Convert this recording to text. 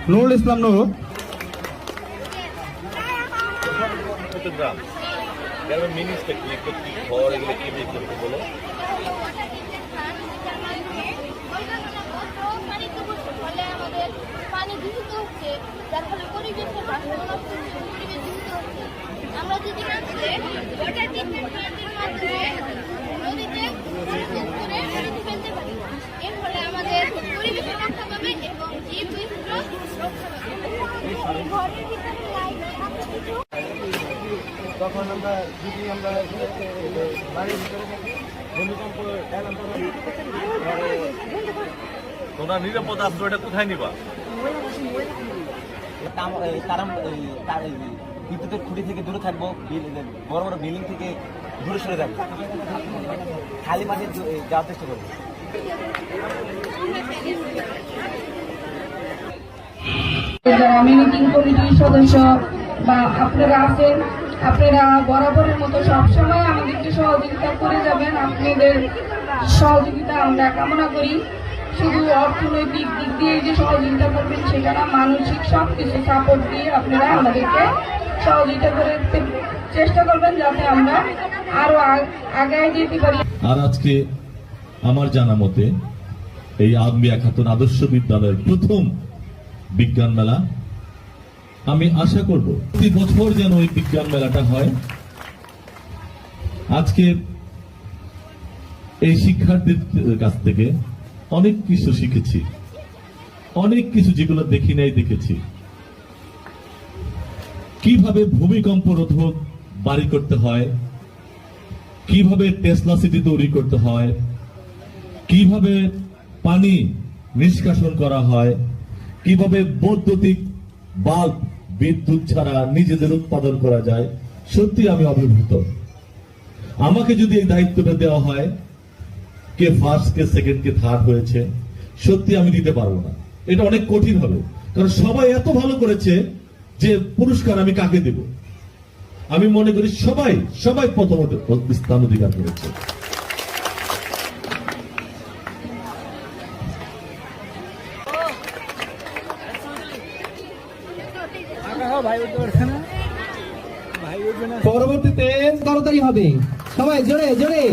নুরুল ইসলাম নূর। পানি দূষিত হচ্ছে, যার ফলে পরিবেশের ভারসাম্য নষ্ট হচ্ছে, পরিবেশ দূষিত হচ্ছে। আমরা যদি ওয়াটার ট্রিটমেন্ট প্ল্যান্টের মাধ্যমে নদীতে প্রসেস করে নদীতে ফেলতে পারি, এর ফলে আমাদের পরিবেশের রক্ষা পাবে এবং জীব বৈচিত্র্য রক্ষা পাবে। ঘরের ভিতরে লাইট তখন আমরা যদি আমরা বাড়ির ভিতরে থাকি, ভূমিকম্প তোমরা নিরাপদ আশ্রয়টা কোথায় নিবা? বিদ্যুতের খুঁটি থেকে দূরে থাকবো, বড় বড় বিল্ডিং থেকে দূরে সরে থাকবো, খালি মাঠে যাওয়ার চেষ্টা করবো। যারা ম্যানেজিং কমিটির সদস্য বা আপনারা আছেন, আপনারা বরাবরের মতো সবসময় আমাদেরকে সহযোগিতা করে যাবেন। আপনাদের সহযোগিতা আমরা কামনা করি। শুধু অর্থনৈতিক দিক দিয়ে যে সহযোগিতা করবেন সেটা না, মানসিক সবকিছু সাপোর্ট দিয়ে আপনারা আমাদেরকে সহযোগিতা করে চেষ্টা করবেন যাতে আমরা আরো আগায় যেতে পারি। আর আজকে আমার জানা মতে এই আম্বিয়া খাতুন আদর্শ বিদ্যালয়ের প্রথম বিজ্ঞান মেলা। আমি আশা করব প্রতি বছর যেন ওই বিজ্ঞান মেলাটা হয়। আজকে এই শিক্ষার্থীদের কাছ থেকে অনেক কিছু শিখেছি, অনেক কিছু যেগুলো দেখি নাই দেখেছি। কিভাবে ভূমিকম্প রোধক বাড়ি করতে হয়, কিভাবে টেসলা সিটি তৈরি করতে হয়, কিভাবে পানি নিষ্কাশন করা হয়, কিভাবে বৈদ্যুতিক বাল্ব বিদ্যুৎ ছাড়া নিজেদের উৎপাদন করা যায়। সত্যি আমি অভিভূত। আমাকে যদি এই দায়িত্বটা দেওয়া হয়, কে ফার্স্ট কে সেকেন্ড কে থার্ড হয়েছে, সত্যি আমি দিতে পারবো না। এটা অনেক কঠিন হবে, কারণ সবাই এত ভালো করেছে যে পুরস্কার আমি কাকে দেব। আমি মনে করি সবাই সবাই প্রথম স্থান অধিকার করেছে। পরবর্তীতে তাড়াতাড়ি হবে, সবাই জোরে জোরে।